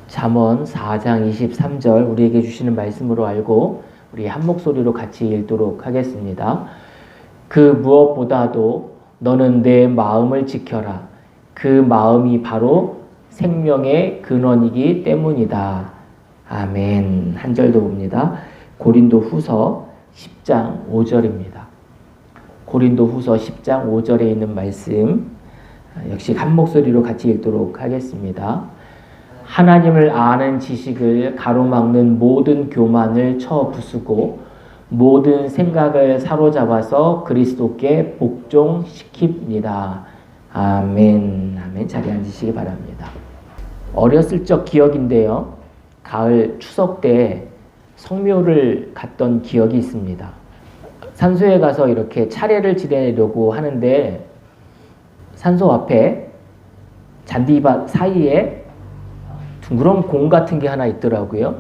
잠언 4장 23절 우리에게 주시는 말씀으로 알고 우리 한 목소리로 같이 읽도록 하겠습니다. 그 무엇보다도 너는 내 마음을 지켜라. 그 마음이 바로 생명의 근원이기 때문이다. 아멘. 한 절 더 봅니다. 고린도 후서 10장 5절입니다. 고린도 후서 10장 5절에 있는 말씀 역시 한 목소리로 같이 읽도록 하겠습니다. 하나님을 아는 지식을 가로막는 모든 교만을 쳐 부수고 모든 생각을 사로잡아서 그리스도께 복종시킵니다. 아멘. 아멘. 자리에 앉으시기 바랍니다. 어렸을 적 기억인데요. 가을 추석 때 성묘를 갔던 기억이 있습니다. 산소에 가서 이렇게 차례를 지내려고 하는데 산소 앞에 잔디밭 사이에 둥그런 공 같은 게 하나 있더라고요.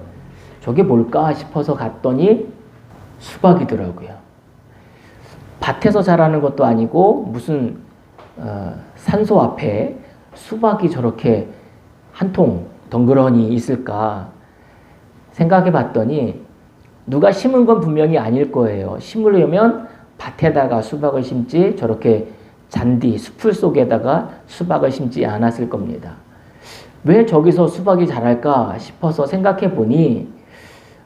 저게 뭘까 싶어서 갔더니 수박이더라고요. 밭에서 자라는 것도 아니고 무슨 산소 앞에 수박이 저렇게 한 통 덩그러니 있을까 생각해 봤더니 누가 심은 건 분명히 아닐 거예요. 심으려면 밭에다가 수박을 심지 저렇게 잔디, 수풀 속에다가 수박을 심지 않았을 겁니다. 왜 저기서 수박이 자랄까 싶어서 생각해 보니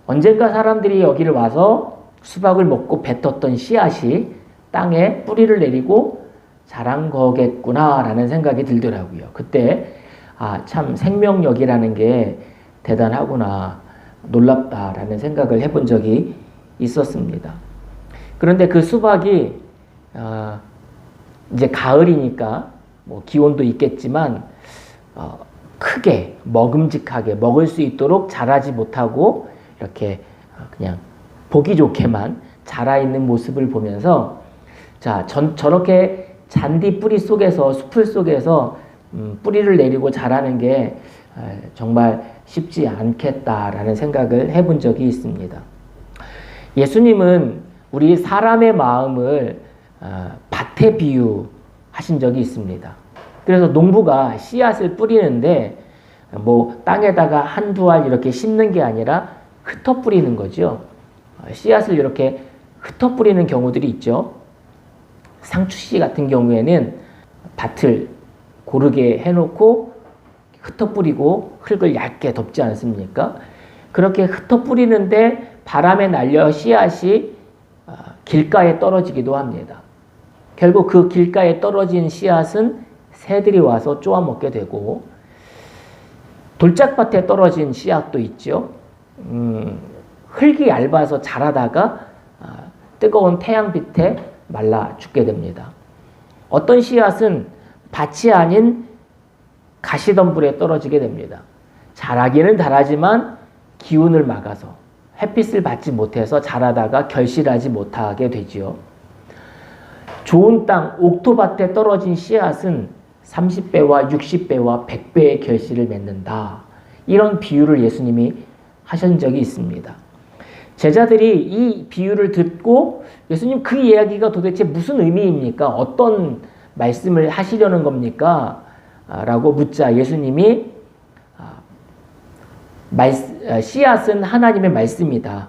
언젠가 사람들이 여기를 와서 수박을 먹고 뱉었던 씨앗이 땅에 뿌리를 내리고 자란 거겠구나라는 생각이 들더라고요. 그때 참 생명력이라는 게 대단하구나, 놀랍다라는 생각을 해본 적이 있었습니다. 그런데 그 수박이 이제 가을이니까 뭐 기온도 있겠지만 크게 먹음직하게 먹을 수 있도록 자라지 못하고 이렇게 그냥 보기 좋게만 자라 있는 모습을 보면서 저렇게 잔디 뿌리 속에서 수풀 속에서 뿌리를 내리고 자라는 게 정말 쉽지 않겠다라는 생각을 해본 적이 있습니다. 예수님은 우리 사람의 마음을 밭에 비유하신 적이 있습니다. 그래서 농부가 씨앗을 뿌리는데 뭐 땅에다가 한두 알 이렇게 심는 게 아니라 흩어 뿌리는 거죠. 씨앗을 이렇게 흩어 뿌리는 경우들이 있죠. 상추씨 같은 경우에는 밭을 고르게 해놓고 흩어 뿌리고 흙을 얇게 덮지 않습니까? 그렇게 흩어 뿌리는데 바람에 날려 씨앗이 길가에 떨어지기도 합니다. 결국 그 길가에 떨어진 씨앗은 새들이 와서 쪼아 먹게 되고 돌짝밭에 떨어진 씨앗도 있죠. 흙이 얇아서 자라다가 뜨거운 태양빛에 말라 죽게 됩니다. 어떤 씨앗은 밭이 아닌 가시덤불에 떨어지게 됩니다. 자라기는 자라지만 기운을 막아서 햇빛을 받지 못해서 자라다가 결실하지 못하게 되지요. 좋은 땅 옥토밭에 떨어진 씨앗은 30배와 60배와 100배의 결실을 맺는다. 이런 비유를 예수님이 하신 적이 있습니다. 제자들이 이 비유를 듣고 예수님 그 이야기가 도대체 무슨 의미입니까? 어떤 말씀을 하시려는 겁니까? 라고 묻자 예수님이 씨앗은 하나님의 말씀이다.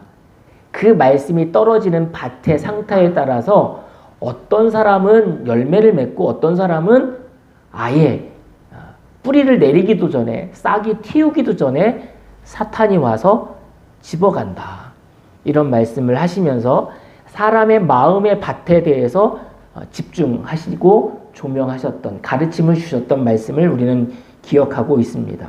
그 말씀이 떨어지는 밭의 상태에 따라서 어떤 사람은 열매를 맺고 어떤 사람은 아예 뿌리를 내리기도 전에 싹이 틔우기도 전에 사탄이 와서 집어간다. 이런 말씀을 하시면서 사람의 마음의 밭에 대해서 집중하시고 조명하셨던 가르침을 주셨던 말씀을 우리는 기억하고 있습니다.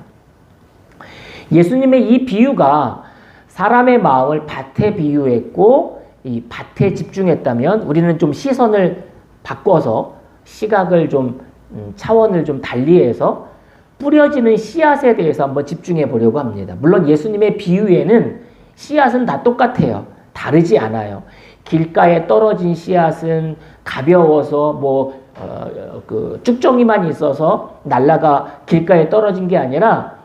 예수님의 이 비유가 사람의 마음을 밭에 비유했고 이 밭에 집중했다면 우리는 좀 시선을 바꿔서 시각을 좀 차원을 좀 달리해서 뿌려지는 씨앗에 대해서 한번 집중해 보려고 합니다. 물론 예수님의 비유에는 씨앗은 다 똑같아요. 다르지 않아요. 길가에 떨어진 씨앗은 가벼워서 쭉정이만 있어서 날라가 길가에 떨어진 게 아니라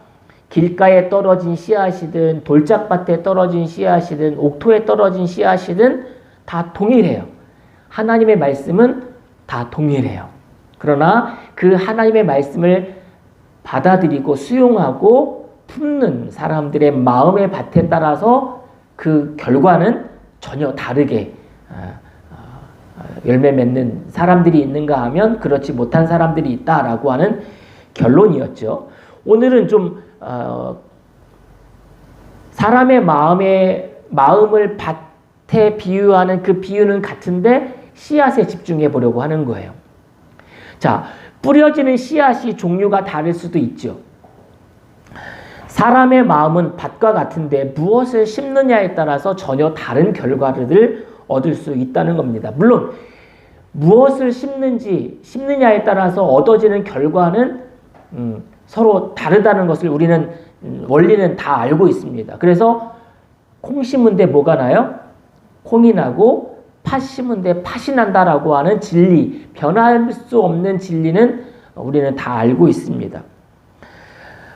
길가에 떨어진 씨앗이든 돌짝밭에 떨어진 씨앗이든 옥토에 떨어진 씨앗이든 다 동일해요. 하나님의 말씀은 다 동일해요. 그러나 그 하나님의 말씀을 받아들이고 수용하고 품는 사람들의 마음의 밭에 따라서 그 결과는 전혀 다르게 열매 맺는 사람들이 있는가 하면 그렇지 못한 사람들이 있다라고 하는 결론이었죠. 오늘은 좀 사람의 마음을 밭에 비유하는 그 비유는 같은데 씨앗에 집중해 보려고 하는 거예요. 자, 뿌려지는 씨앗이 종류가 다를 수도 있죠. 사람의 마음은 밭과 같은데 무엇을 심느냐에 따라서 전혀 다른 결과를 얻을 수 있다는 겁니다. 물론 무엇을 심느냐에 따라서 얻어지는 결과는 서로 다르다는 것을 우리는 원리는 다 알고 있습니다. 그래서 콩 심은데 뭐가 나요? 콩이 나고 팥 심은데 팥이 난다라고 하는 진리, 변할 수 없는 진리는 우리는 다 알고 있습니다.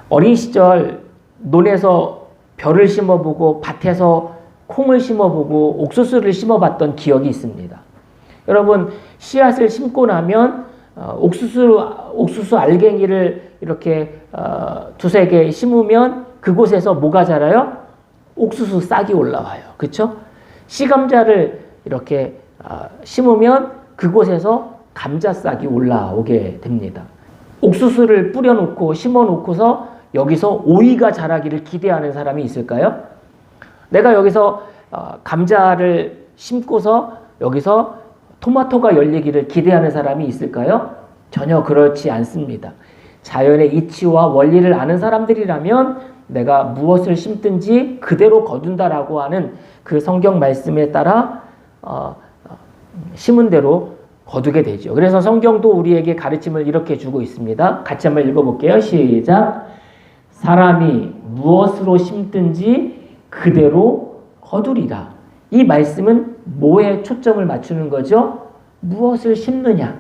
어린 시절 논에서 벼를 심어보고 밭에서 콩을 심어보고 옥수수를 심어봤던 기억이 있습니다. 여러분, 씨앗을 심고 나면 옥수수 알갱이를 이렇게 두세 개 심으면 그곳에서 뭐가 자라요? 옥수수 싹이 올라와요. 그렇죠? 씨감자를 이렇게 심으면 그곳에서 감자 싹이 올라오게 됩니다. 옥수수를 뿌려놓고 심어놓고서 여기서 오이가 자라기를 기대하는 사람이 있을까요? 내가 여기서 감자를 심고서 여기서 토마토가 열리기를 기대하는 사람이 있을까요? 전혀 그렇지 않습니다. 자연의 이치와 원리를 아는 사람들이라면 내가 무엇을 심든지 그대로 거둔다라고 하는 그 성경 말씀에 따라 심은 대로 거두게 되죠. 그래서 성경도 우리에게 가르침을 이렇게 주고 있습니다. 같이 한번 읽어볼게요. 시작. 사람이 무엇으로 심든지 그대로 거두리라. 이 말씀은 뭐에 초점을 맞추는 거죠? 무엇을 심느냐.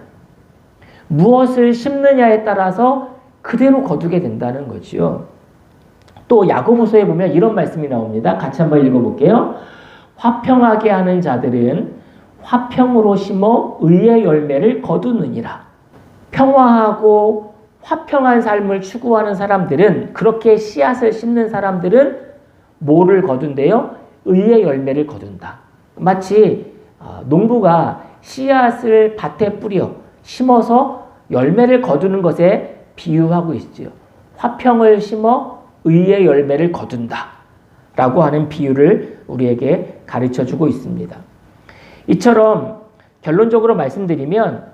무엇을 심느냐에 따라서 그대로 거두게 된다는 거죠. 또 야고보서에 보면 이런 말씀이 나옵니다. 같이 한번 읽어볼게요. 화평하게 하는 자들은 화평으로 심어 의의 열매를 거두느니라. 평화하고 화평한 삶을 추구하는 사람들은, 그렇게 씨앗을 심는 사람들은 뭐를 거둔대요? 의의 열매를 거둔다. 마치 농부가 씨앗을 밭에 뿌려 심어서 열매를 거두는 것에 비유하고 있죠. 화평을 심어 의의 열매를 거둔다 라고 하는 비유를 우리에게 가르쳐주고 있습니다. 이처럼 결론적으로 말씀드리면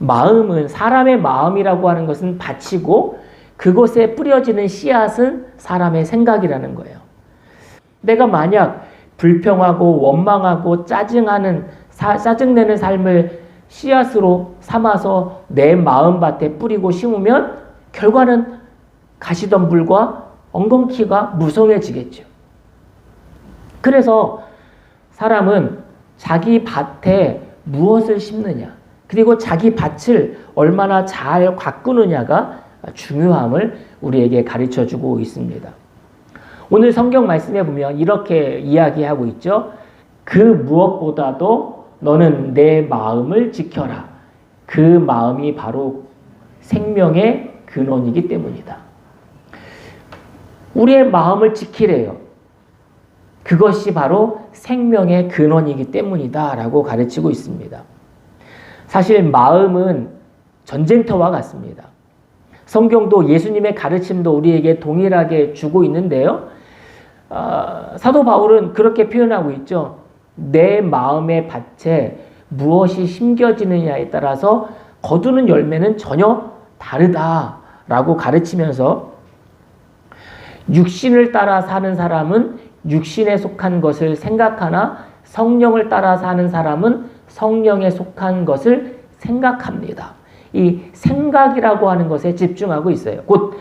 마음은, 사람의 마음이라고 하는 것은 밭이고 그곳에 뿌려지는 씨앗은 사람의 생각이라는 거예요. 내가 만약 불평하고 원망하고 짜증내는 삶을 씨앗으로 삼아서 내 마음밭에 뿌리고 심으면 결과는 가시덤불과 엉겅퀴가 무성해지겠죠. 그래서 사람은 자기 밭에 무엇을 심느냐, 그리고 자기 밭을 얼마나 잘 가꾸느냐가 중요함을 우리에게 가르쳐주고 있습니다. 오늘 성경 말씀에 보면 이렇게 이야기하고 있죠. 그 무엇보다도 너는 내 마음을 지켜라. 그 마음이 바로 생명의 근원이기 때문이다. 우리의 마음을 지키래요. 그것이 바로 생명의 근원이기 때문이다 라고 가르치고 있습니다. 사실 마음은 전쟁터와 같습니다. 성경도 예수님의 가르침도 우리에게 동일하게 주고 있는데요. 사도 바울은 그렇게 표현하고 있죠. 내 마음의 밭에 무엇이 심겨지느냐에 따라서 거두는 열매는 전혀 다르다라고 가르치면서 육신을 따라 사는 사람은 육신에 속한 것을 생각하나 성령을 따라 사는 사람은 성령에 속한 것을 생각합니다. 이 생각이라고 하는 것에 집중하고 있어요. 곧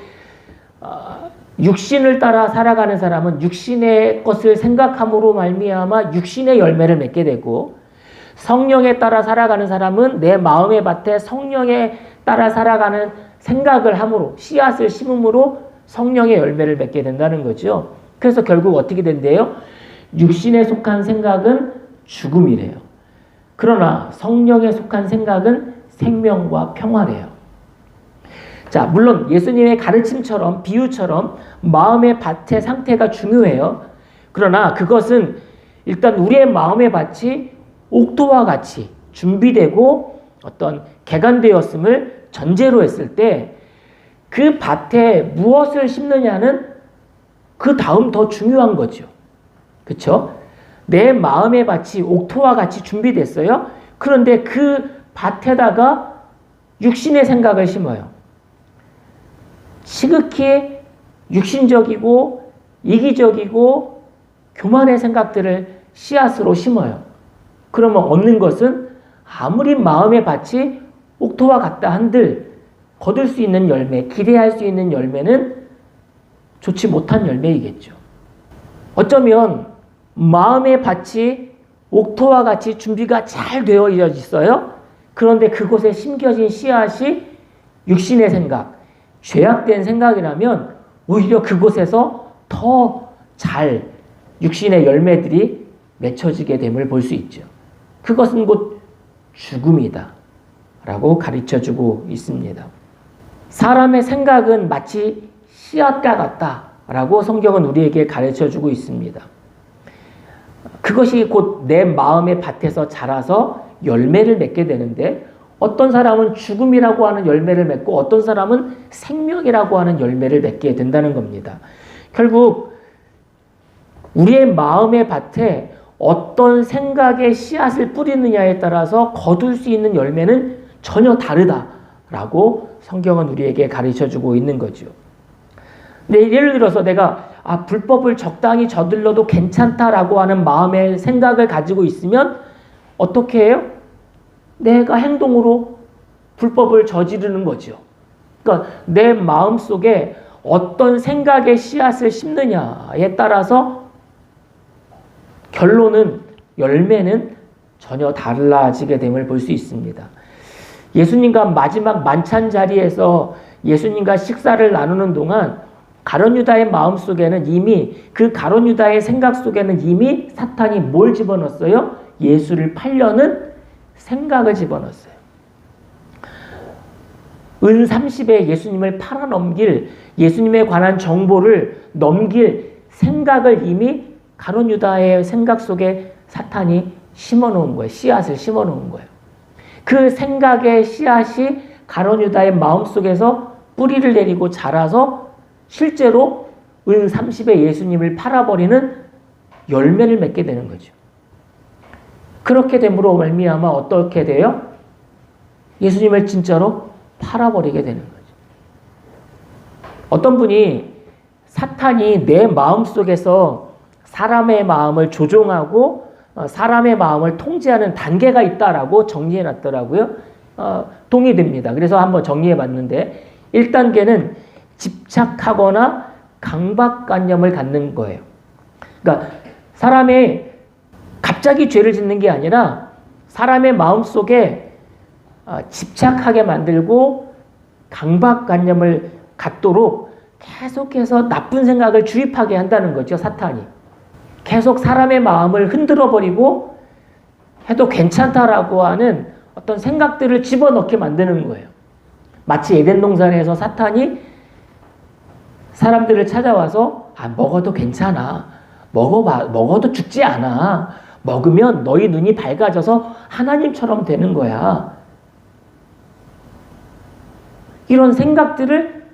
육신을 따라 살아가는 사람은 육신의 것을 생각함으로 말미암아 육신의 열매를 맺게 되고, 성령에 따라 살아가는 사람은 내 마음의 밭에 성령에 따라 살아가는 생각을 함으로, 씨앗을 심음으로 성령의 열매를 맺게 된다는 거죠. 그래서 결국 어떻게 된대요? 육신에 속한 생각은 죽음이래요. 그러나 성령에 속한 생각은 생명과 평화래요. 자, 물론 예수님의 가르침처럼 비유처럼 마음의 밭의 상태가 중요해요. 그러나 그것은 일단 우리의 마음의 밭이 옥토와 같이 준비되고 어떤 개간되었음을 전제로 했을 때 그 밭에 무엇을 심느냐는 그 다음 더 중요한 거죠. 그렇죠? 내 마음의 밭이 옥토와 같이 준비됐어요. 그런데 그 밭에다가 육신의 생각을 심어요. 시극히 육신적이고 이기적이고 교만의 생각들을 씨앗으로 심어요. 그러면 얻는 것은 아무리 마음의 밭이 옥토와 같다 한들 거둘 수 있는 열매, 기대할 수 있는 열매는 좋지 못한 열매이겠죠. 어쩌면 마음의 밭이 옥토와 같이 준비가 잘 되어 있어요. 그런데 그곳에 심겨진 씨앗이 육신의 생각, 죄악된 생각이라면 오히려 그곳에서 더 잘 육신의 열매들이 맺혀지게 됨을 볼 수 있죠. 그것은 곧 죽음이다 라고 가르쳐주고 있습니다. 사람의 생각은 마치 씨앗과 같다라고 성경은 우리에게 가르쳐주고 있습니다. 그것이 곧 내 마음의 밭에서 자라서 열매를 맺게 되는데 어떤 사람은 죽음이라고 하는 열매를 맺고 어떤 사람은 생명이라고 하는 열매를 맺게 된다는 겁니다. 결국 우리의 마음의 밭에 어떤 생각의 씨앗을 뿌리느냐에 따라서 거둘 수 있는 열매는 전혀 다르다라고 성경은 우리에게 가르쳐주고 있는 거죠. 근데 예를 들어서 내가 불법을 적당히 저질러도 괜찮다라고 하는 마음의 생각을 가지고 있으면 어떻게 해요? 내가 행동으로 불법을 저지르는 거죠. 그러니까 내 마음속에 어떤 생각의 씨앗을 심느냐에 따라서 결론은 열매는 전혀 달라지게 됨을 볼 수 있습니다. 예수님과 마지막 만찬 자리에서 예수님과 식사를 나누는 동안 가룟 유다의 마음속에는 이미 그 가룟 유다의 생각 속에는 이미 사탄이 뭘 집어넣었어요? 예수를 팔려는 생각을 집어넣었어요. 은 30에 예수님을 팔아넘길 예수님에 관한 정보를 넘길 생각을 이미 가룟 유다의 생각 속에 사탄이 심어놓은 거예요. 씨앗을 심어놓은 거예요. 그 생각의 씨앗이 가룟 유다의 마음속에서 뿌리를 내리고 자라서 실제로 은 30에 예수님을 팔아버리는 열매를 맺게 되는 거죠. 그렇게 됨으로 말미암아 어떻게 돼요? 예수님을 진짜로 팔아버리게 되는 거죠. 어떤 분이 사탄이 내 마음속에서 사람의 마음을 조종하고 사람의 마음을 통제하는 단계가 있다라고 정리해 놨더라고요. 동의됩니다. 그래서 한번 정리해 봤는데 1단계는 집착하거나 강박관념을 갖는 거예요. 그러니까 사람이 갑자기 죄를 짓는 게 아니라 사람의 마음속에 집착하게 만들고 강박관념을 갖도록 계속해서 나쁜 생각을 주입하게 한다는 거죠. 사탄이. 계속 사람의 마음을 흔들어버리고 해도 괜찮다라고 하는 어떤 생각들을 집어넣게 만드는 거예요. 마치 에덴 동산에서 사탄이 사람들을 찾아와서 먹어도 괜찮아. 먹어도 죽지 않아. 먹으면 너희 눈이 밝아져서 하나님처럼 되는 거야. 이런 생각들을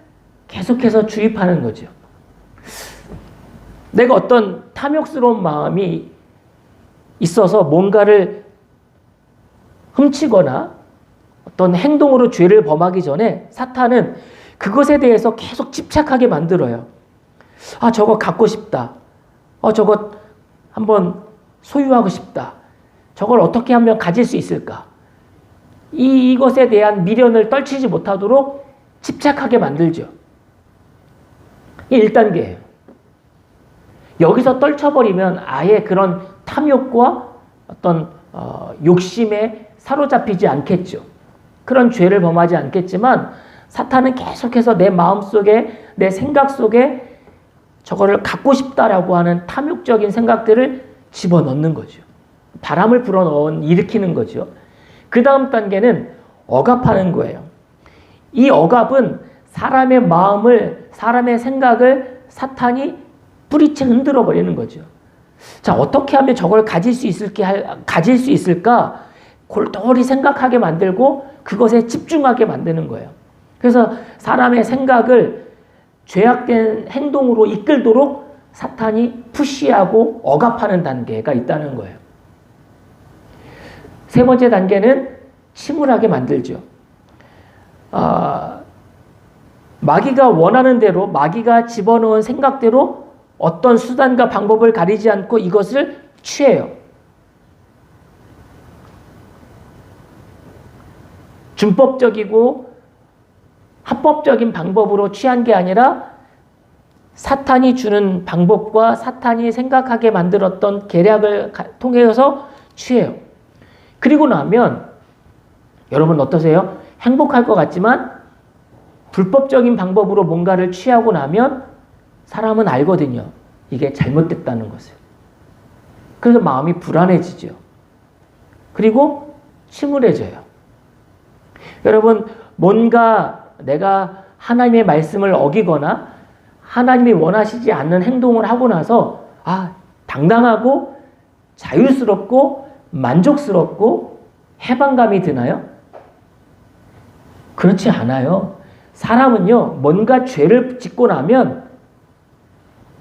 계속해서 주입하는 거죠. 내가 어떤 탐욕스러운 마음이 있어서 뭔가를 훔치거나 어떤 행동으로 죄를 범하기 전에 사탄은 그것에 대해서 계속 집착하게 만들어요. 저거 갖고 싶다. 저거 한번 소유하고 싶다. 저걸 어떻게 하면 가질 수 있을까? 이것에 대한 미련을 떨치지 못하도록 집착하게 만들죠. 이게 1단계예요. 여기서 떨쳐버리면 아예 그런 탐욕과 어떤 욕심에 사로잡히지 않겠죠. 그런 죄를 범하지 않겠지만 사탄은 계속해서 내 마음속에 내 생각 속에 저거를 갖고 싶다라고 하는 탐욕적인 생각들을 집어넣는 거죠. 바람을 일으키는 거죠. 그 다음 단계는 억압하는 거예요. 이 억압은 사람의 마음을, 사람의 생각을 사탄이 뿌리채 흔들어 버리는 거죠. 자, 어떻게 하면 저걸 가질 수 있을까? 골똘히 생각하게 만들고 그것에 집중하게 만드는 거예요. 그래서 사람의 생각을 죄악된 행동으로 이끌도록 사탄이 푸시하고 억압하는 단계가 있다는 거예요. 세 번째 단계는 침울하게 만들죠. 마귀가 원하는 대로, 마귀가 집어넣은 생각대로 어떤 수단과 방법을 가리지 않고 이것을 취해요. 준법적이고 합법적인 방법으로 취한 게 아니라 사탄이 주는 방법과 사탄이 생각하게 만들었던 계략을 통해서 취해요. 그리고 나면 여러분 어떠세요? 행복할 것 같지만 불법적인 방법으로 뭔가를 취하고 나면 사람은 알거든요. 이게 잘못됐다는 것을. 그래서 마음이 불안해지죠. 그리고 침울해져요. 여러분, 뭔가 내가 하나님의 말씀을 어기거나 하나님이 원하시지 않는 행동을 하고 나서 당당하고 자유스럽고 만족스럽고 해방감이 드나요? 그렇지 않아요. 사람은요, 뭔가 죄를 짓고 나면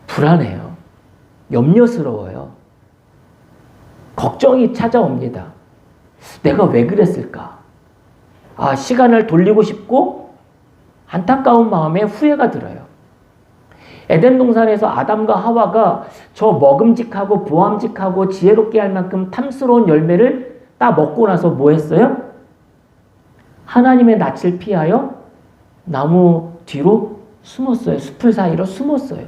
불안해요. 염려스러워요. 걱정이 찾아옵니다. 내가 왜 그랬을까? 시간을 돌리고 싶고 안타까운 마음에 후회가 들어요. 에덴 동산에서 아담과 하와가 저 먹음직하고 보암직하고 지혜롭게 할 만큼 탐스러운 열매를 따 먹고 나서 뭐 했어요? 하나님의 낯을 피하여 나무 뒤로 숨었어요. 숲을 사이로 숨었어요.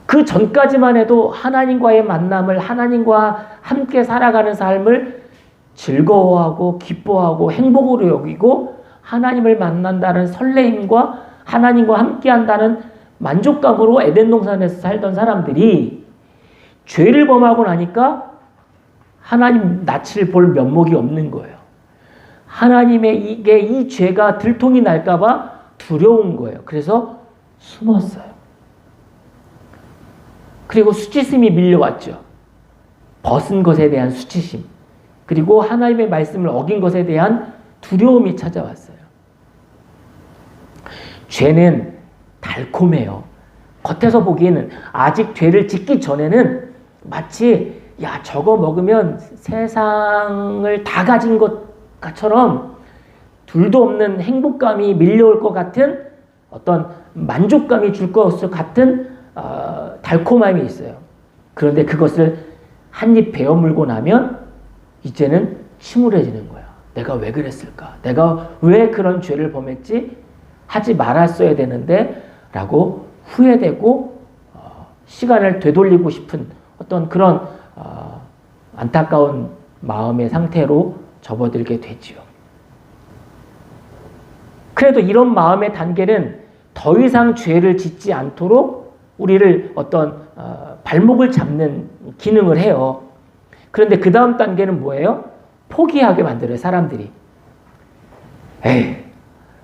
그 전까지만 해도 하나님과의 만남을, 하나님과 함께 살아가는 삶을 즐거워하고 기뻐하고 행복으로 여기고 하나님을 만난다는 설레임과 하나님과 함께한다는 만족감으로 에덴 동산에서 살던 사람들이 죄를 범하고 나니까 하나님 낯을 볼 면목이 없는 거예요. 하나님에게 이 죄가 들통이 날까봐 두려운 거예요. 그래서 숨었어요. 그리고 수치심이 밀려왔죠. 벗은 것에 대한 수치심. 그리고 하나님의 말씀을 어긴 것에 대한 두려움이 찾아왔어요. 죄는 달콤해요. 겉에서 보기에는 아직 죄를 짓기 전에는 마치 저거 먹으면 세상을 다 가진 것처럼 둘도 없는 행복감이 밀려올 것 같은 어떤 만족감이 줄 것 같은 달콤함이 있어요. 그런데 그것을 한 입 베어 물고 나면 이제는 침울해지는 거야. 내가 왜 그랬을까? 내가 왜 그런 죄를 범했지? 하지 말았어야 되는데 라고 후회되고 시간을 되돌리고 싶은 어떤 그런 안타까운 마음의 상태로 접어들게 되지요. 그래도 이런 마음의 단계는 더 이상 죄를 짓지 않도록 우리를 어떤 발목을 잡는 기능을 해요. 그런데 그 다음 단계는 뭐예요? 포기하게 만들어요, 사람들이.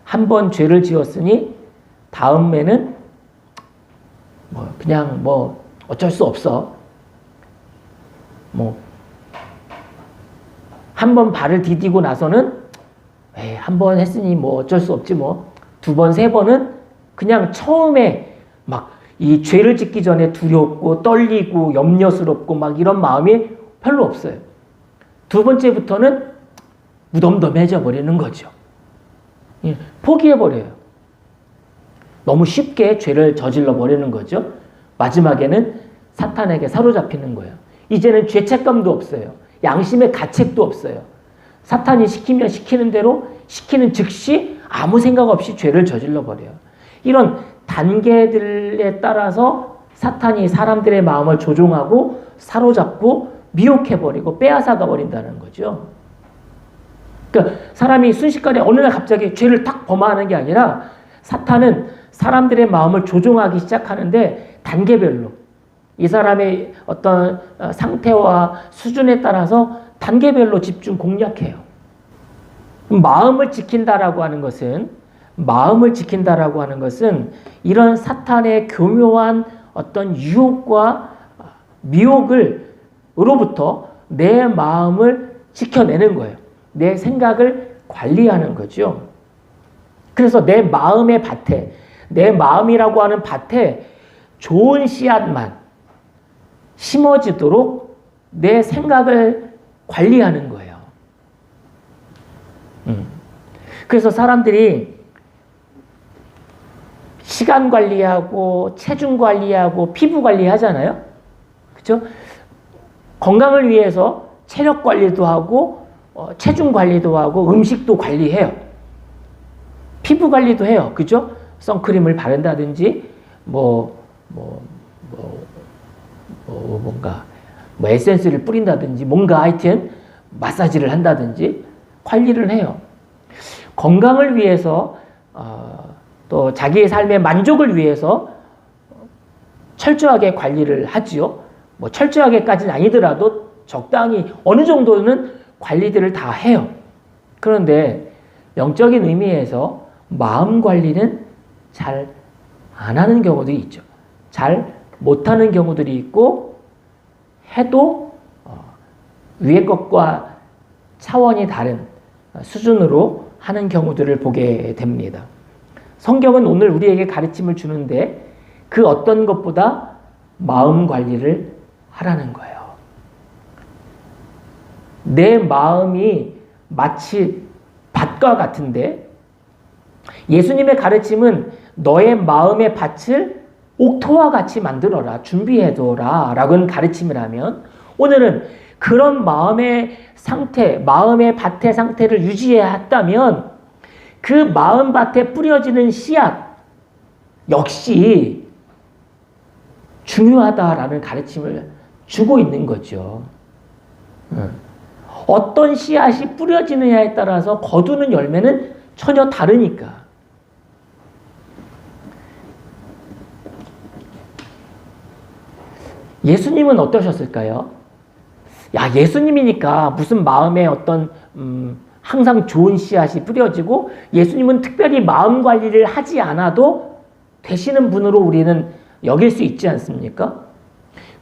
한 번 죄를 지었으니 다음에는 그냥 어쩔 수 없어. 한 번 발을 디디고 나서는 한 번 했으니 어쩔 수 없지 두 번, 세 번은 그냥 처음에 이 죄를 짓기 전에 두렵고 떨리고 염려스럽고 이런 마음이 별로 없어요. 두 번째부터는 무덤덤해져 버리는 거죠. 포기해버려요. 너무 쉽게 죄를 저질러 버리는 거죠. 마지막에는 사탄에게 사로잡히는 거예요. 이제는 죄책감도 없어요. 양심의 가책도 없어요. 사탄이 시키면 시키는 대로 시키는 즉시 아무 생각 없이 죄를 저질러 버려요. 이런 단계들에 따라서 사탄이 사람들의 마음을 조종하고 사로잡고 미혹해버리고 빼앗아가 버린다는 거죠. 그러니까 사람이 순식간에 어느 날 갑자기 죄를 탁 범하는 게 아니라 사탄은 사람들의 마음을 조종하기 시작하는데 단계별로 이 사람의 어떤 상태와 수준에 따라서 단계별로 집중 공략해요. 마음을 지킨다라고 하는 것은 마음을 지킨다라고 하는 것은 이런 사탄의 교묘한 어떤 유혹과 미혹으로부터 내 마음을 지켜내는 거예요. 내 생각을 관리하는 거죠. 그래서 내 마음의 밭에, 내 마음이라고 하는 밭에 좋은 씨앗만 심어지도록 내 생각을 관리하는 거예요. 그래서 사람들이 시간 관리하고 체중 관리하고 피부 관리하잖아요. 그렇죠? 건강을 위해서 체력 관리도 하고 체중 관리도 하고 음식도 관리해요. 피부 관리도 해요. 그죠? 선크림을 바른다든지 뭔가 에센스를 뿌린다든지 뭔가 하여튼 마사지를 한다든지 관리를 해요. 건강을 위해서 또 자기의 삶의 만족을 위해서 철저하게 관리를 하지요. 철저하게까지는 아니더라도 적당히 어느 정도는 관리들을 다 해요. 그런데 영적인 의미에서 마음 관리는 잘 안 하는 경우들이 있죠. 잘 못하는 경우들이 있고 해도 위의 것과 차원이 다른 수준으로 하는 경우들을 보게 됩니다. 성경은 오늘 우리에게 가르침을 주는데 그 어떤 것보다 마음 관리를 하라는 거예요. 내 마음이 마치 밭과 같은데 예수님의 가르침은 너의 마음의 밭을 옥토와 같이 만들어라, 준비해둬라 라고 가르침이라면 오늘은 그런 마음의 상태, 마음의 밭의 상태를 유지해야 했다면 그 마음 밭에 뿌려지는 씨앗 역시 중요하다라는 가르침을 주고 있는 거죠. 어떤 씨앗이 뿌려지느냐에 따라서 거두는 열매는 전혀 다르니까. 예수님은 어떠셨을까요? 야, 예수님이니까 무슨 마음에 어떤 항상 좋은 씨앗이 뿌려지고 예수님은 특별히 마음 관리를 하지 않아도 되시는 분으로 우리는 여길 수 있지 않습니까?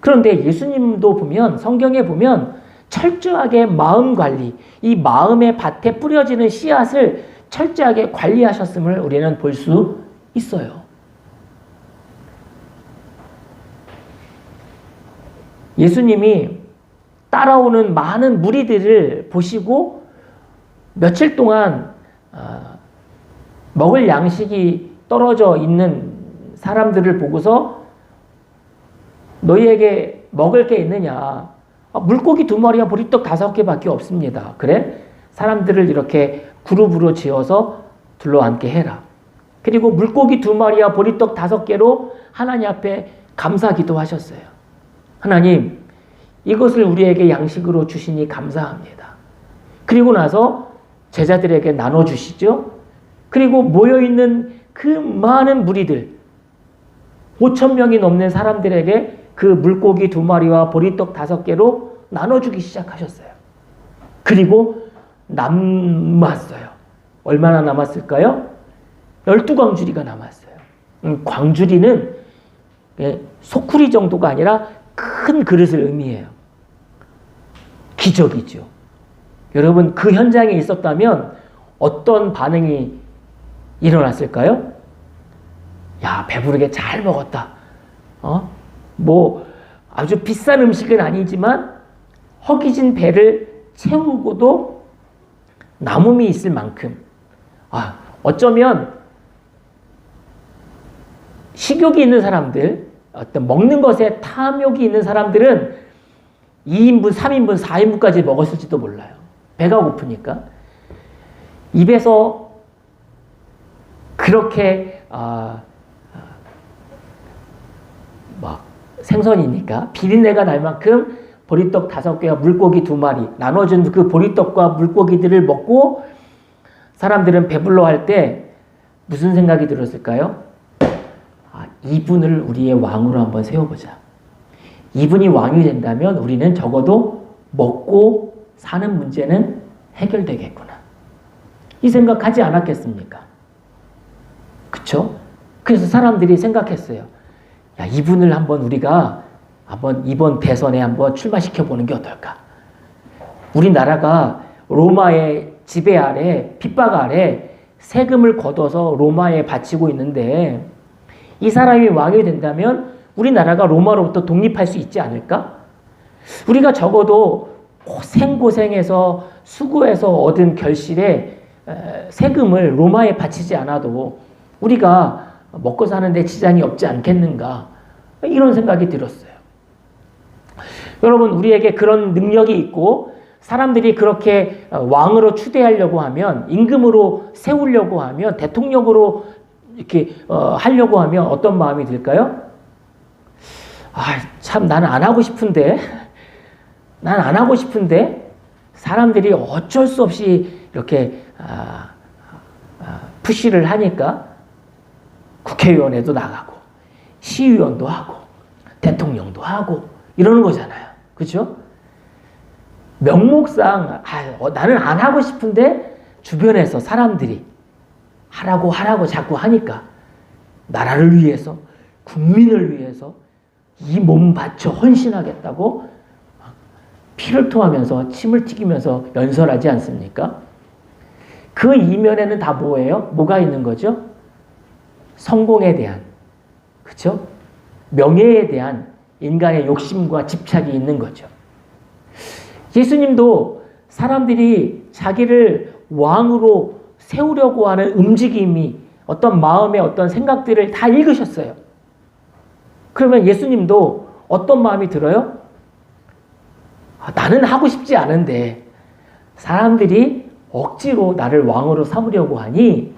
그런데 예수님도 보면 성경에 보면 철저하게 마음 관리, 이 마음의 밭에 뿌려지는 씨앗을 철저하게 관리하셨음을 우리는 볼 수 있어요. 예수님이 따라오는 많은 무리들을 보시고 며칠 동안 먹을 양식이 떨어져 있는 사람들을 보고서 너희에게 먹을 게 있느냐? 물고기 2마리와 보리떡 5개밖에 없습니다. 그래? 사람들을 이렇게 그룹으로 지어서 둘러앉게 해라. 그리고 물고기 2마리와 보리떡 5개로 하나님 앞에 감사 기도하셨어요. 하나님, 이것을 우리에게 양식으로 주시니 감사합니다. 그리고 나서 제자들에게 나눠주시죠. 그리고 모여있는 그 많은 무리들, 5,000명이 넘는 사람들에게 그 물고기 2마리와 보리떡 5개로 나눠주기 시작하셨어요. 그리고 남았어요. 얼마나 남았을까요? 12광주리가 남았어요. 광주리는 소쿠리 정도가 아니라 큰 그릇을 의미해요. 기적이죠. 여러분, 그 현장에 있었다면 어떤 반응이 일어났을까요? 야, 배부르게 잘 먹었다. 아주 비싼 음식은 아니지만 허기진 배를 채우고도 남음이 있을 만큼, 어쩌면 식욕이 있는 사람들, 어떤 먹는 것에 탐욕이 있는 사람들은 2인분, 3인분, 4인분까지 먹었을지도 몰라요. 배가 고프니까. 입에서 그렇게 막 생선이니까 비린내가 날 만큼 보리떡 5개와 물고기 2마리 나눠준 그 보리떡과 물고기들을 먹고 사람들은 배불러 할 때 무슨 생각이 들었을까요? 이분을 우리의 왕으로 한번 세워보자. 이분이 왕이 된다면 우리는 적어도 먹고 사는 문제는 해결되겠구나. 이 생각하지 않았겠습니까? 그쵸? 그래서 사람들이 생각했어요. 야, 이분을 한번 우리가 한번 이번 대선에 한번 출마시켜 보는 게 어떨까? 우리나라가 로마의 지배 아래, 핍박 아래 세금을 걷어서 로마에 바치고 있는데 이 사람이 왕이 된다면 우리나라가 로마로부터 독립할 수 있지 않을까? 우리가 적어도 생고생해서 수고해서 얻은 결실에 세금을 로마에 바치지 않아도 우리가 먹고 사는데 지장이 없지 않겠는가? 이런 생각이 들었어요. 여러분, 우리에게 그런 능력이 있고 사람들이 그렇게 왕으로 추대하려고 하면, 임금으로 세우려고 하면, 대통령으로 이렇게 하려고 하면 어떤 마음이 들까요? 참 나는 안 하고 싶은데, 난 안 하고 싶은데 사람들이 어쩔 수 없이 이렇게 푸시를 하니까 국회의원에도 나가고 시의원도 하고 대통령도 하고 이러는 거잖아요. 그렇죠? 명목상 나는 안 하고 싶은데 주변에서 사람들이 하라고 자꾸 하니까 나라를 위해서, 국민을 위해서 이 몸 바쳐 헌신하겠다고 피를 토하면서 침을 튀기면서 연설하지 않습니까? 그 이면에는 다 뭐예요? 뭐가 있는 거죠? 성공에 대한, 그렇죠? 명예에 대한 인간의 욕심과 집착이 있는 거죠. 예수님도 사람들이 자기를 왕으로 세우려고 하는 움직임이, 어떤 마음의 어떤 생각들을 다 읽으셨어요. 그러면 예수님도 어떤 마음이 들어요? 나는 하고 싶지 않은데 사람들이 억지로 나를 왕으로 삼으려고 하니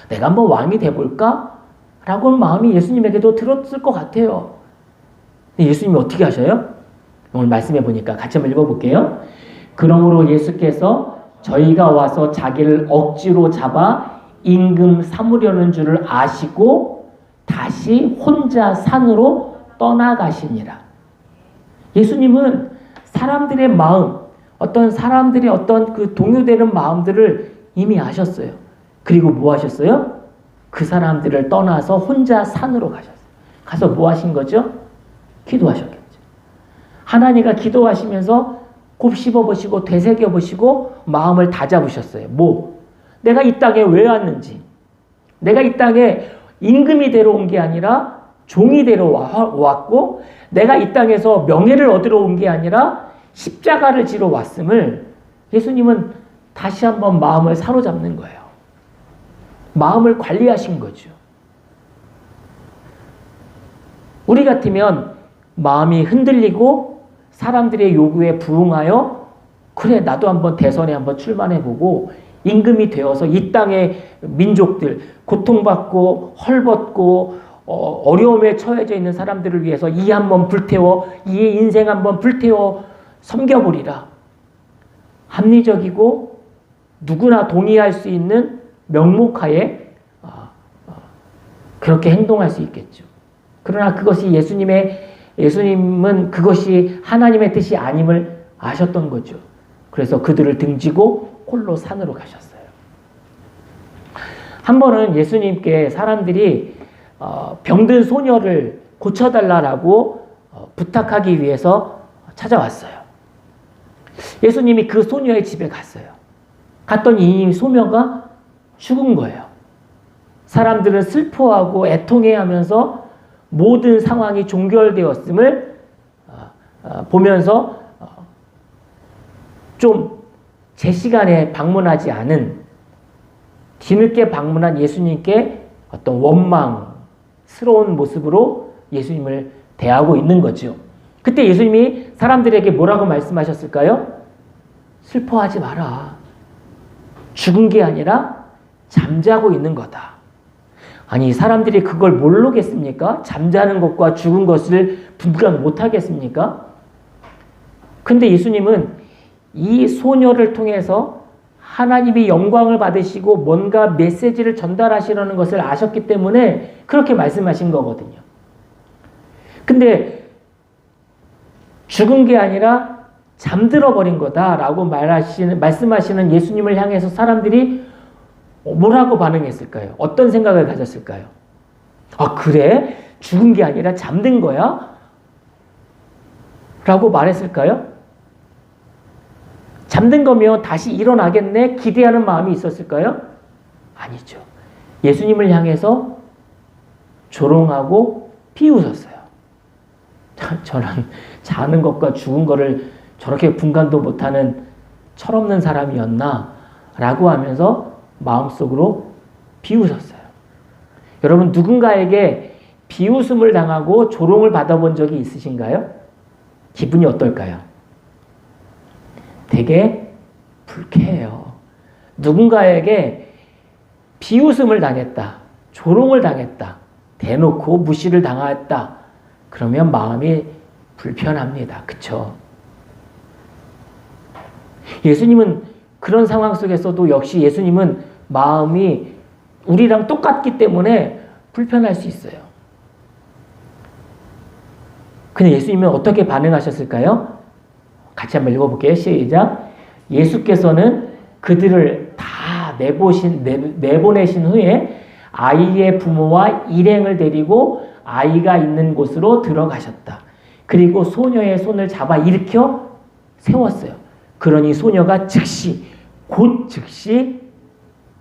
내가 한번 왕이 돼볼까? 라고 하는 마음이 예수님에게도 들었을 것 같아요. 예수님이 어떻게 하셔요? 오늘 말씀해 보니까 같이 한번 읽어볼게요. 그러므로 예수께서 저희가 와서 자기를 억지로 잡아 임금 삼으려는 줄을 아시고 다시 혼자 산으로 떠나가시니라. 예수님은 사람들의 마음, 어떤 사람들의 어떤 그 동요되는 마음들을 이미 아셨어요. 그리고 뭐 하셨어요? 그 사람들을 떠나서 혼자 산으로 가셨어요. 가서 뭐 하신 거죠? 기도하셨겠죠. 하나님과 기도하시면서 곱씹어보시고 되새겨보시고 마음을 다잡으셨어요. 뭐? 내가 이 땅에 왜 왔는지, 내가 이 땅에 임금이 되러 온 게 아니라 종이 되러 왔고, 내가 이 땅에서 명예를 얻으러 온 게 아니라 십자가를 지러 왔음을 예수님은 다시 한번 마음을 사로잡는 거예요. 마음을 관리하신 거죠. 우리 같으면 마음이 흔들리고 사람들의 요구에 부응하여 그래 나도 한번 대선에 한번 출마해보고 임금이 되어서 이 땅의 민족들, 고통받고 헐벗고 어려움에 처해져 있는 사람들을 위해서 이 한번 불태워, 이 인생 한번 불태워 섬겨보리라. 합리적이고 누구나 동의할 수 있는 명목하에 그렇게 행동할 수 있겠죠. 그러나 그것이 예수님은 그것이 하나님의 뜻이 아님을 아셨던 거죠. 그래서 그들을 등지고 홀로 산으로 가셨어요. 한 번은 예수님께 사람들이 병든 소녀를 고쳐달라고 부탁하기 위해서 찾아왔어요. 예수님이 그 소녀의 집에 갔어요. 갔더니 이 소녀가 죽은 거예요. 사람들은 슬퍼하고 애통해하면서 모든 상황이 종결되었음을 보면서 좀 제 시간에 방문하지 않은, 뒤늦게 방문한 예수님께 어떤 원망스러운 모습으로 예수님을 대하고 있는 거죠. 그때 예수님이 사람들에게 뭐라고 말씀하셨을까요? 슬퍼하지 마라. 죽은 게 아니라 잠자고 있는 거다. 아니, 사람들이 그걸 모르겠습니까? 잠자는 것과 죽은 것을 분간 못하겠습니까? 근데 예수님은 이 소녀를 통해서 하나님이 영광을 받으시고 뭔가 메시지를 전달하시려는 것을 아셨기 때문에 그렇게 말씀하신 거거든요. 근데 죽은 게 아니라 잠들어 버린 거다라고 말씀하시는 예수님을 향해서 사람들이 뭐라고 반응했을까요? 어떤 생각을 가졌을까요? 아, 그래? 죽은 게 아니라 잠든 거야? 라고 말했을까요? 잠든 거면 다시 일어나겠네? 기대하는 마음이 있었을까요? 아니죠. 예수님을 향해서 조롱하고 비웃었어요. 저는 자는 것과 죽은 거를 저렇게 분간도 못하는 철없는 사람이었나? 라고 하면서 마음속으로 비웃었어요. 여러분, 누군가에게 비웃음을 당하고 조롱을 받아본 적이 있으신가요? 기분이 어떨까요? 되게 불쾌해요. 누군가에게 비웃음을 당했다, 조롱을 당했다, 대놓고 무시를 당했다. 그러면 마음이 불편합니다. 그쵸? 예수님은 그런 상황 속에서도 역시 예수님은 마음이 우리랑 똑같기 때문에 불편할 수 있어요. 근데 예수님은 어떻게 반응하셨을까요? 같이 한번 읽어볼게요. 시작. 예수께서는 그들을 다 내보내신 후에 아이의 부모와 일행을 데리고 아이가 있는 곳으로 들어가셨다. 그리고 소녀의 손을 잡아 일으켜 세웠어요. 그러니 소녀가 곧 즉시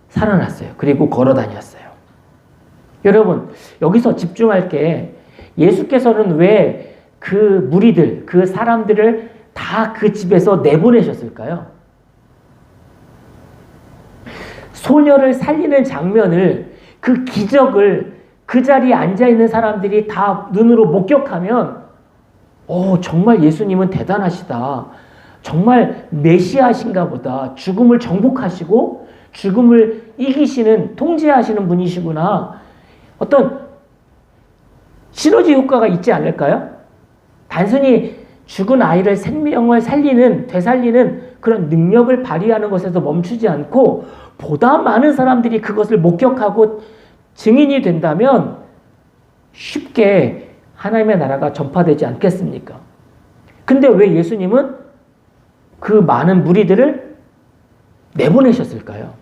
살아났어요. 그리고 걸어 다녔어요. 여러분, 여기서 집중할 게 예수께서는 왜 그 무리들, 그 사람들을 다 그 집에서 내보내셨을까요? 소녀를 살리는 장면을, 그 기적을 그 자리에 앉아있는 사람들이 다 눈으로 목격하면 정말 예수님은 대단하시다. 정말 메시아신가 보다. 죽음을 정복하시고 죽음을 이기시는, 통제하시는 분이시구나. 어떤 시너지 효과가 있지 않을까요? 단순히 죽은 아이를 생명을 되살리는 그런 능력을 발휘하는 것에서 멈추지 않고 보다 많은 사람들이 그것을 목격하고 증인이 된다면 쉽게 하나님의 나라가 전파되지 않겠습니까? 근데 왜 예수님은 그 많은 무리들을 내보내셨을까요?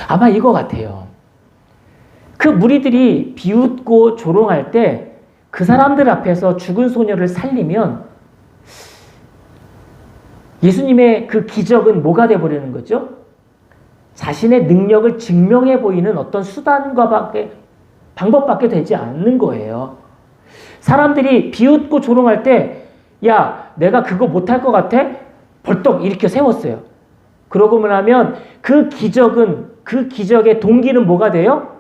아마 이거 같아요. 그 무리들이 비웃고 조롱할 때 그 사람들 앞에서 죽은 소녀를 살리면 예수님의 그 기적은 뭐가 되어버리는 거죠? 자신의 능력을 증명해 보이는 어떤 방법밖에 되지 않는 거예요. 사람들이 비웃고 조롱할 때, 야, 내가 그거 못할 것 같아? 벌떡 일으켜 세웠어요. 그러고 나면 그 기적의 동기는 뭐가 돼요?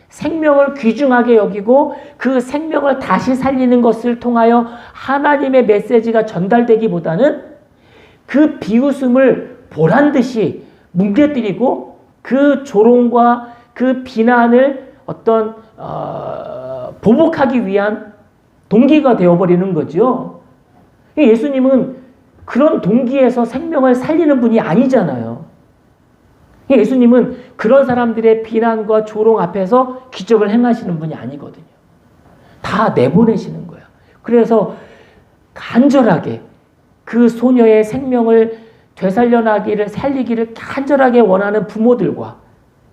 생명을 귀중하게 여기고 그 생명을 다시 살리는 것을 통하여 하나님의 메시지가 전달되기보다는 그 비웃음을 보란듯이 뭉개뜨리고 그 조롱과 그 비난을 보복하기 위한 동기가 되어버리는 거죠. 예수님은 그런 동기에서 생명을 살리는 분이 아니잖아요. 예수님은 그런 사람들의 비난과 조롱 앞에서 기적을 행하시는 분이 아니거든요. 다 내보내시는 거예요. 그래서 간절하게 그 소녀의 생명을 살리기를 간절하게 원하는 부모들과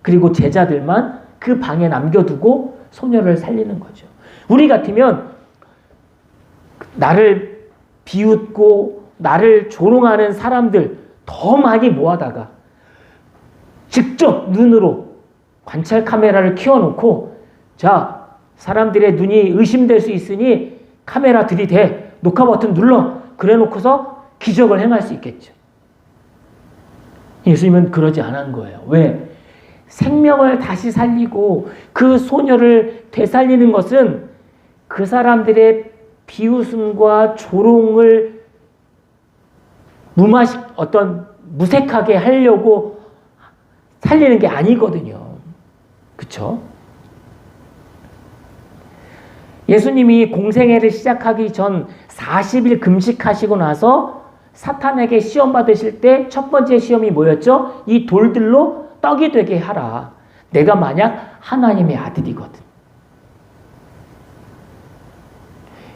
그리고 제자들만 그 방에 남겨두고 소녀를 살리는 거죠. 우리 같으면 나를 비웃고 나를 조롱하는 사람들 더 많이 모아다가 직접 눈으로 관찰 카메라를 켜놓고, 자, 사람들의 눈이 의심될 수 있으니 카메라 들이대, 녹화 버튼 눌러, 그래 놓고서 기적을 행할 수 있겠죠. 예수님은 그러지 않은 거예요. 왜? 생명을 다시 살리고 그 소녀를 되살리는 것은 그 사람들의 비웃음과 조롱을 무색하게 하려고 살리는 게 아니거든요. 그쵸? 예수님이 공생애를 시작하기 전 40일 금식하시고 나서 사탄에게 시험 받으실 때 첫 번째 시험이 뭐였죠? 이 돌들로 떡이 되게 하라. 내가 만약 하나님의 아들이거든.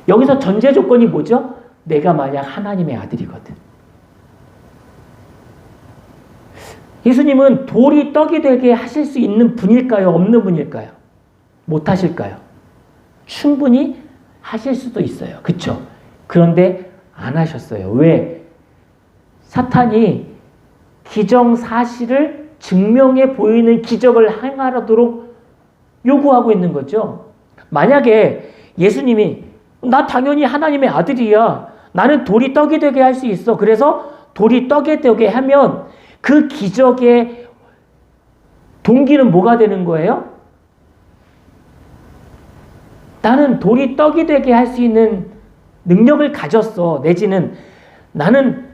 여기서 전제 조건이 뭐죠? 내가 만약 하나님의 아들이거든. 예수님은 돌이 떡이 되게 하실 수 있는 분일까요? 없는 분일까요? 못 하실까요? 충분히 하실 수도 있어요. 그렇죠? 그런데 안 하셨어요. 왜? 사탄이 기정사실을 증명해 보이는 기적을 행하도록 요구하고 있는 거죠. 만약에 예수님이 나 당연히 하나님의 아들이야. 나는 돌이 떡이 되게 할 수 있어. 그래서 돌이 떡이 되게 하면 그 기적의 동기는 뭐가 되는 거예요? 나는 돌이 떡이 되게 할 수 있는 능력을 가졌어. 내지는 나는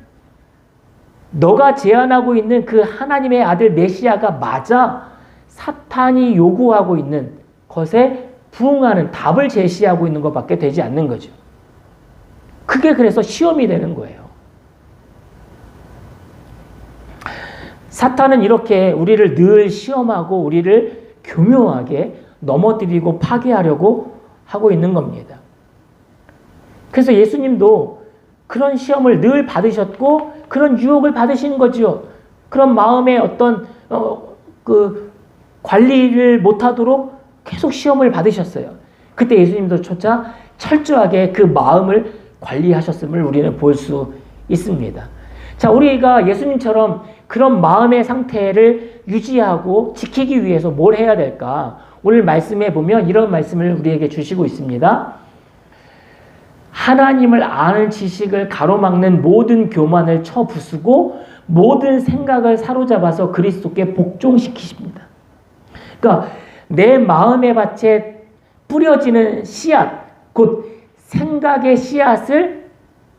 너가 제안하고 있는 그 하나님의 아들 메시아가 맞아. 사탄이 요구하고 있는 것에 부응하는 답을 제시하고 있는 것밖에 되지 않는 거죠. 그게 그래서 시험이 되는 거예요. 사탄은 이렇게 우리를 늘 시험하고 우리를 교묘하게 넘어뜨리고 파괴하려고 하고 있는 겁니다. 그래서 예수님도 그런 시험을 늘 받으셨고 그런 유혹을 받으신 거죠. 그런 마음의 어떤 그 관리를 못하도록 계속 시험을 받으셨어요. 그때 예수님도 조차 철저하게 그 마음을 관리하셨음을 우리는 볼 수 있습니다. 자, 우리가 예수님처럼 그런 마음의 상태를 유지하고 지키기 위해서 뭘 해야 될까? 오늘 말씀에 보면 이런 말씀을 우리에게 주시고 있습니다. 하나님을 아는 지식을 가로막는 모든 교만을 쳐부수고 모든 생각을 사로잡아서 그리스도께 복종시키십니다. 그러니까 내 마음의 밭에 뿌려지는 씨앗, 곧 생각의 씨앗을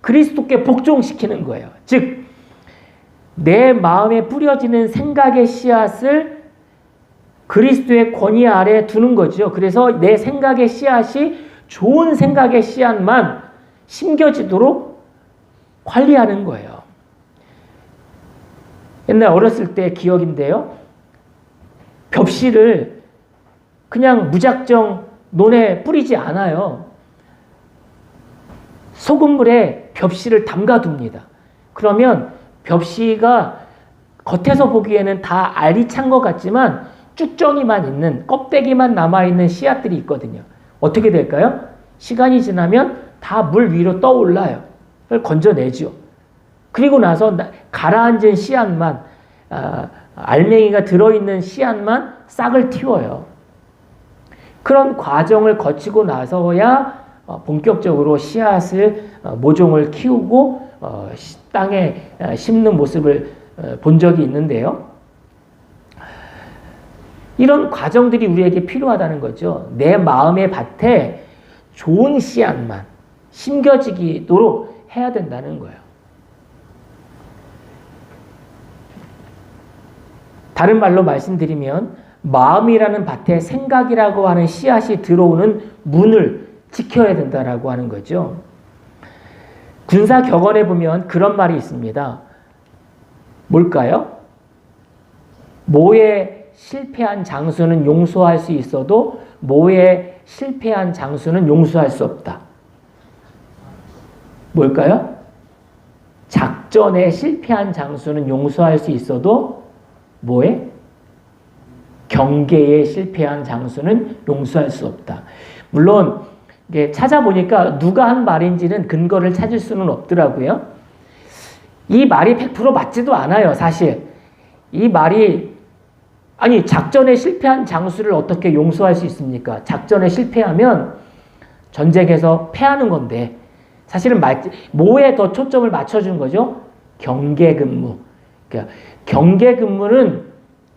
그리스도께 복종시키는 거예요. 즉, 내 마음에 뿌려지는 생각의 씨앗을 그리스도의 권위 아래 두는 거죠. 그래서 내 생각의 씨앗이 좋은 생각의 씨앗만 심겨지도록 관리하는 거예요. 옛날 어렸을 때 기억인데요. 벽씨를 그냥 무작정 논에 뿌리지 않아요. 소금물에 벽씨를 담가둡니다. 그러면 벽씨가 겉에서 보기에는 다 알이 찬 것 같지만 쭉정이만 있는, 껍데기만 남아있는 씨앗들이 있거든요. 어떻게 될까요? 시간이 지나면 다 물 위로 떠올라요. 그걸 건져내죠. 그리고 나서 가라앉은 씨앗만, 알맹이가 들어있는 씨앗만 싹을 틔워요. 그런 과정을 거치고 나서야 본격적으로 씨앗을, 모종을 키우고 땅에 심는 모습을 본 적이 있는데요. 이런 과정들이 우리에게 필요하다는 거죠. 내 마음의 밭에 좋은 씨앗만 심겨지도록 해야 된다는 거예요. 다른 말로 말씀드리면 마음이라는 밭에 생각이라고 하는 씨앗이 들어오는 문을 지켜야 된다라고 하는 거죠. 군사 격언에 보면 그런 말이 있습니다. 뭘까요? 모에 실패한 장수는 용서할 수 있어도 모에 실패한 장수는 용서할 수 없다. 뭘까요? 작전에 실패한 장수는 용서할 수 있어도 뭐에? 경계에 실패한 장수는 용서할 수 없다. 물론 찾아보니까 누가 한 말인지는 근거를 찾을 수는 없더라고요. 이 말이 100% 맞지도 않아요, 사실. 이 말이 아니 작전에 실패한 장수를 어떻게 용서할 수 있습니까? 작전에 실패하면 전쟁에서 패하는 건데 사실은 뭐에 더 초점을 맞춰준 거죠? 경계근무. 그러니까 경계근무는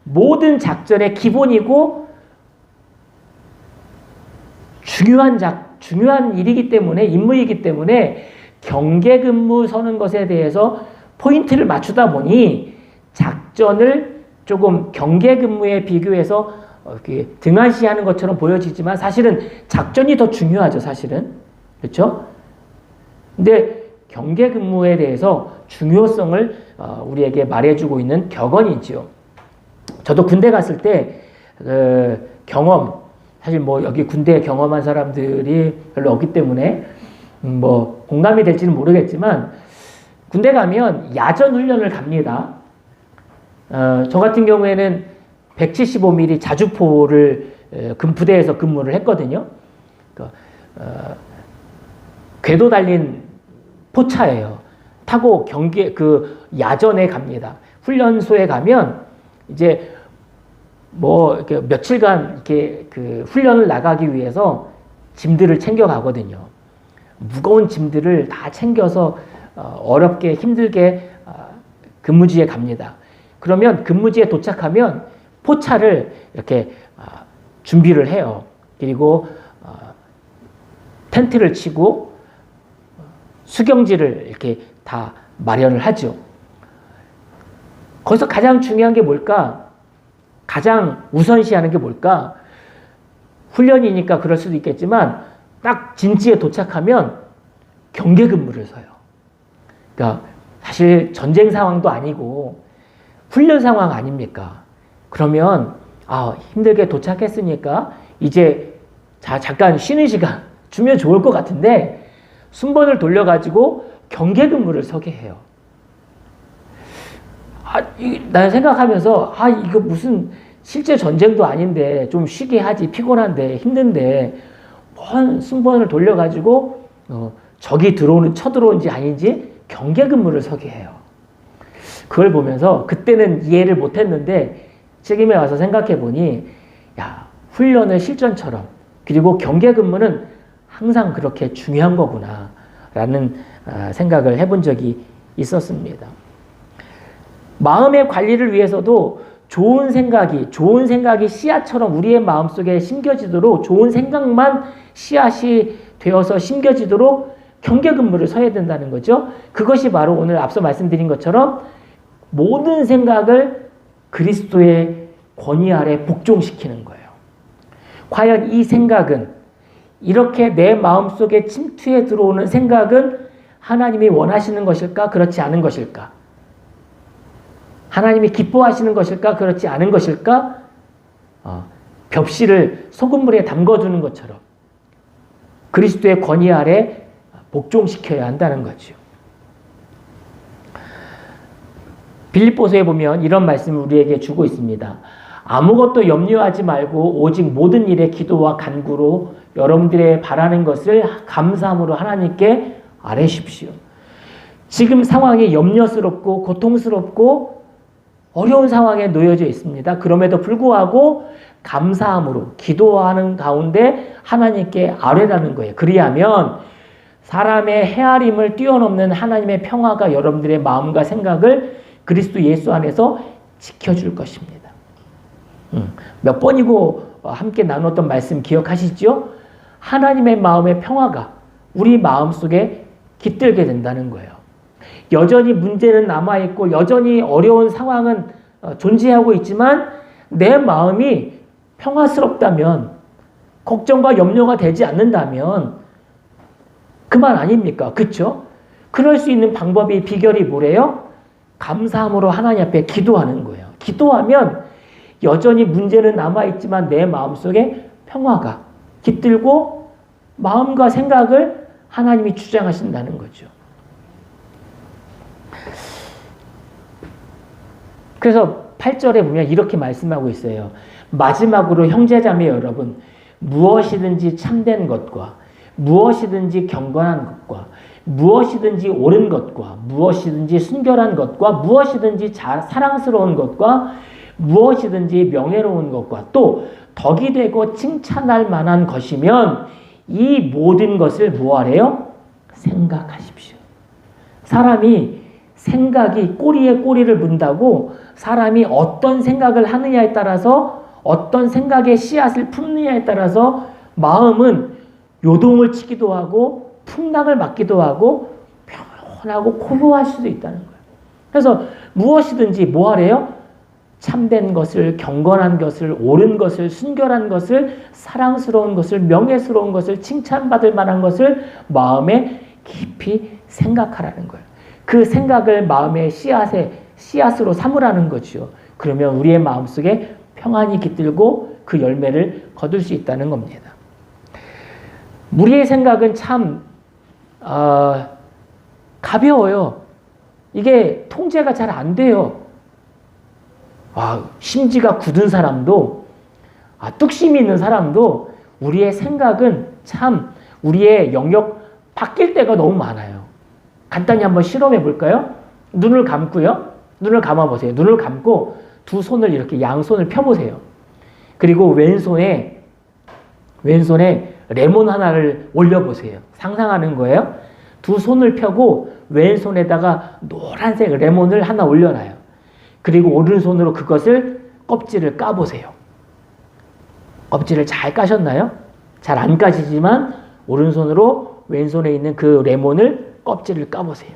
모든 작전의 기본이고 중요한 일이기 때문에 임무이기 때문에 경계근무 서는 것에 대해서 포인트를 맞추다 보니 작전을 조금 경계근무에 비교해서 등한시하는 것처럼 보여지지만 사실은 작전이 더 중요하죠, 사실은. 그렇죠? 근데 경계근무에 대해서 중요성을 우리에게 말해주고 있는 격언이죠. 저도 군대 갔을 때 경험, 사실 뭐 여기 군대 경험한 사람들이 별로 없기 때문에 뭐 공감이 될지는 모르겠지만 군대 가면 야전 훈련을 갑니다. 저 같은 경우에는 175mm 자주포를 부대에서 근무를 했거든요. 궤도 달린 포차예요. 타고 야전에 갑니다. 훈련소에 가면 이제 이렇게 며칠간 이렇게 훈련을 나가기 위해서 짐들을 챙겨 가거든요. 무거운 짐들을 다 챙겨서 어렵게 힘들게 근무지에 갑니다. 그러면 근무지에 도착하면 포차를 이렇게 준비를 해요. 그리고 텐트를 치고 수경지를 이렇게 다 마련을 하죠. 거기서 가장 중요한 게 뭘까? 가장 우선시하는 게 뭘까? 훈련이니까 그럴 수도 있겠지만 딱 진지에 도착하면 경계 근무를 서요. 그러니까 사실 전쟁 상황도 아니고 훈련 상황 아닙니까? 그러면 힘들게 도착했으니까 이제 잠깐 쉬는 시간 주면 좋을 것 같은데 순번을 돌려가지고 경계 근무를 서게 해요. 난 생각하면서 이거 무슨 실제 전쟁도 아닌데 좀 쉬게 하지, 피곤한데 힘든데 뭔 순번을 돌려가지고 적이 쳐들어온지 아닌지 경계 근무를 서게 해요. 그걸 보면서 그때는 이해를 못했는데 지금에 와서 생각해 보니 훈련을 실전처럼 그리고 경계 근무는 항상 그렇게 중요한 거구나 라는 생각을 해본 적이 있었습니다. 마음의 관리를 위해서도 좋은 생각이 씨앗처럼 우리의 마음속에 심겨지도록 좋은 생각만 씨앗이 되어서 심겨지도록 경계 근무를 서야 된다는 거죠. 그것이 바로 오늘 앞서 말씀드린 것처럼 모든 생각을 그리스도의 권위 아래 복종시키는 거예요. 과연 이 생각은 이렇게 내 마음속에 침투해 들어오는 생각은 하나님이 원하시는 것일까? 그렇지 않은 것일까? 하나님이 기뻐하시는 것일까? 그렇지 않은 것일까? 벽실을 소금물에 담궈두는 것처럼 그리스도의 권위 아래 복종시켜야 한다는 거죠. 빌립보서에 보면 이런 말씀을 우리에게 주고 있습니다. 아무것도 염려하지 말고 오직 모든 일에 기도와 간구로 여러분들의 바라는 것을 감사함으로 하나님께 아뢰십시오. 지금 상황이 염려스럽고 고통스럽고 어려운 상황에 놓여져 있습니다. 그럼에도 불구하고 감사함으로 기도하는 가운데 하나님께 아뢰라는 거예요. 그리하면 사람의 헤아림을 뛰어넘는 하나님의 평화가 여러분들의 마음과 생각을 그리스도 예수 안에서 지켜줄 것입니다. 몇 번이고 함께 나눴던 말씀 기억하시죠? 하나님의 마음의 평화가 우리 마음속에 깃들게 된다는 거예요. 여전히 문제는 남아있고 여전히 어려운 상황은 존재하고 있지만 내 마음이 평화스럽다면 걱정과 염려가 되지 않는다면 그만 아닙니까? 그렇죠? 그럴 수 있는 방법이 비결이 뭐래요? 감사함으로 하나님 앞에 기도하는 거예요. 기도하면 여전히 문제는 남아있지만 내 마음속에 평화가 깃들고 마음과 생각을 하나님이 주장하신다는 거죠. 그래서 8절에 보면 이렇게 말씀하고 있어요. 마지막으로 형제자매 여러분, 무엇이든지 참된 것과 무엇이든지 경건한 것과 무엇이든지 옳은 것과 무엇이든지 순결한 것과 무엇이든지 사랑스러운 것과 무엇이든지 명예로운 것과 또 덕이 되고 칭찬할 만한 것이면 이 모든 것을 뭐하래요? 생각하십시오. 사람이 생각이 꼬리에 꼬리를 문다고 사람이 어떤 생각을 하느냐에 따라서 어떤 생각의 씨앗을 품느냐에 따라서 마음은 요동을 치기도 하고 풍랑을 맞기도 하고 평온하고 고요할 수도 있다는 거예요. 그래서 무엇이든지 뭐하래요? 참된 것을, 경건한 것을, 옳은 것을, 순결한 것을, 사랑스러운 것을, 명예스러운 것을, 칭찬받을 만한 것을 마음에 깊이 생각하라는 거예요. 그 생각을 마음의 씨앗으로 삼으라는 거죠. 그러면 우리의 마음속에 평안이 깃들고 그 열매를 거둘 수 있다는 겁니다. 우리의 생각은 참 가벼워요. 이게 통제가 잘 안 돼요. 심지가 굳은 사람도, 뚝심이 있는 사람도 우리의 생각은 참 우리의 영역 바뀔 때가 너무 많아요. 간단히 한번 실험해 볼까요? 눈을 감고요. 눈을 감아 보세요. 눈을 감고 두 손을 이렇게 양손을 펴보세요. 그리고 왼손에 레몬 하나를 올려보세요. 상상하는 거예요. 두 손을 펴고 왼손에다가 노란색 레몬을 하나 올려놔요. 그리고 오른손으로 그것을 껍질을 까보세요. 껍질을 잘 까셨나요? 잘 안 까지지만 오른손으로 왼손에 있는 그 레몬을 껍질을 까보세요.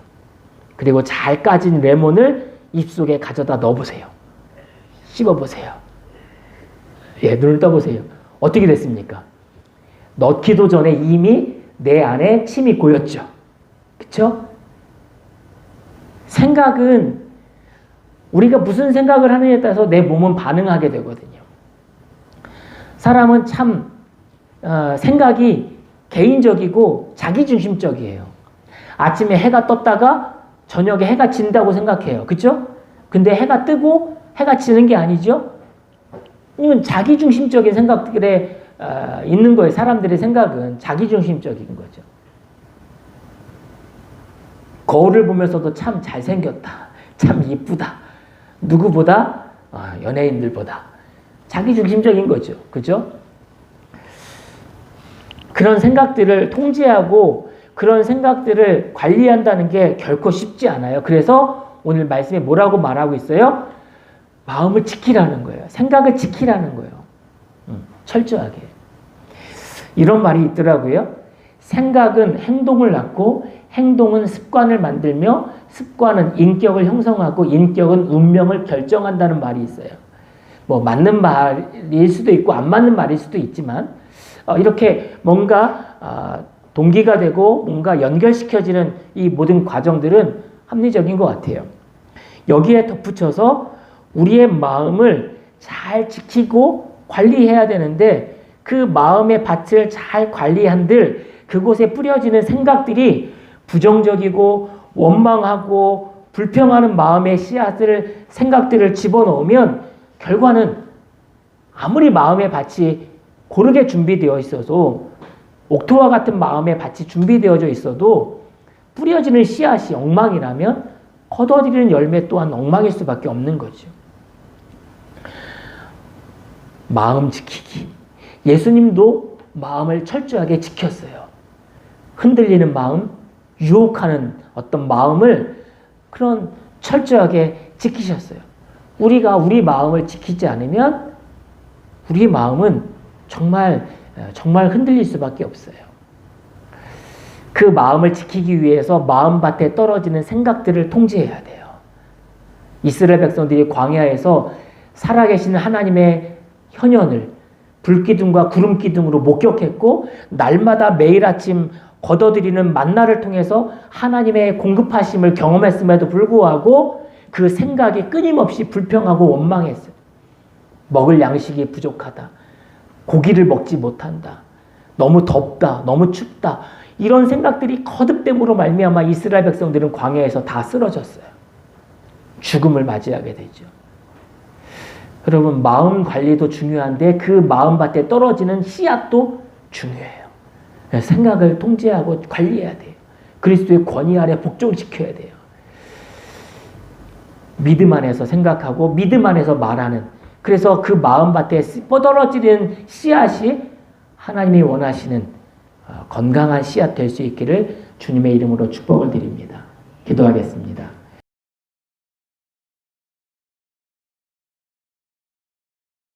그리고 잘 까진 레몬을 입속에 가져다 넣어보세요. 씹어보세요. 눈을 떠보세요. 어떻게 됐습니까? 넣기도 전에 이미 내 안에 침이 고였죠. 그쵸? 생각은 우리가 무슨 생각을 하느냐에 따라서 내 몸은 반응하게 되거든요. 사람은 참 생각이 개인적이고 자기중심적이에요. 아침에 해가 떴다가 저녁에 해가 진다고 생각해요. 그쵸? 근데 해가 뜨고 해가 지는 게 아니죠? 이건 자기중심적인 생각들에 있는 거예요. 사람들의 생각은 자기중심적인 거죠. 거울을 보면서도 참 잘생겼다. 참 이쁘다. 누구보다? 연예인들보다. 자기중심적인 거죠. 그죠? 그런 생각들을 통제하고 그런 생각들을 관리한다는 게 결코 쉽지 않아요. 그래서 오늘 말씀에 뭐라고 말하고 있어요? 마음을 지키라는 거예요. 생각을 지키라는 거예요. 철저하게. 이런 말이 있더라고요. 생각은 행동을 낳고 행동은 습관을 만들며 습관은 인격을 형성하고 인격은 운명을 결정한다는 말이 있어요. 뭐 맞는 말일 수도 있고 안 맞는 말일 수도 있지만 이렇게 뭔가 동기가 되고 뭔가 연결시켜지는 이 모든 과정들은 합리적인 것 같아요. 여기에 덧붙여서 우리의 마음을 잘 지키고 관리해야 되는데 그 마음의 밭을 잘 관리한들 그곳에 뿌려지는 생각들이 부정적이고 원망하고 불평하는 마음의 씨앗을 생각들을 집어넣으면 결과는 아무리 마음의 밭이 고르게 준비되어 있어도 옥토와 같은 마음의 밭이 준비되어져 있어도 뿌려지는 씨앗이 엉망이라면 거둬들이는 열매 또한 엉망일 수밖에 없는 거죠. 마음 지키기. 예수님도 마음을 철저하게 지켰어요. 흔들리는 마음, 유혹하는 어떤 마음을 그런 철저하게 지키셨어요. 우리가 우리 마음을 지키지 않으면 우리 마음은 정말 흔들릴 수밖에 없어요. 그 마음을 지키기 위해서 마음밭에 떨어지는 생각들을 통제해야 돼요. 이스라엘 백성들이 광야에서 살아계신 하나님의 현현을 불기둥과 구름기둥으로 목격했고 날마다 매일 아침 거둬들이는 만나를 통해서 하나님의 공급하심을 경험했음에도 불구하고 그 생각이 끊임없이 불평하고 원망했어요. 먹을 양식이 부족하다. 고기를 먹지 못한다. 너무 덥다. 너무 춥다. 이런 생각들이 거듭됨으로 말미암아 이스라엘 백성들은 광야에서 다 쓰러졌어요. 죽음을 맞이하게 되죠. 여러분 마음 관리도 중요한데 그 마음밭에 떨어지는 씨앗도 중요해요. 생각을 통제하고 관리해야 돼요. 그리스도의 권위 아래 복종시켜야 돼요. 믿음 안에서 생각하고 믿음 안에서 말하는 그래서 그 마음밭에 뻗어지는 씨앗이 하나님이 원하시는 건강한 씨앗 될 수 있기를 주님의 이름으로 축복을 드립니다. 기도하겠습니다.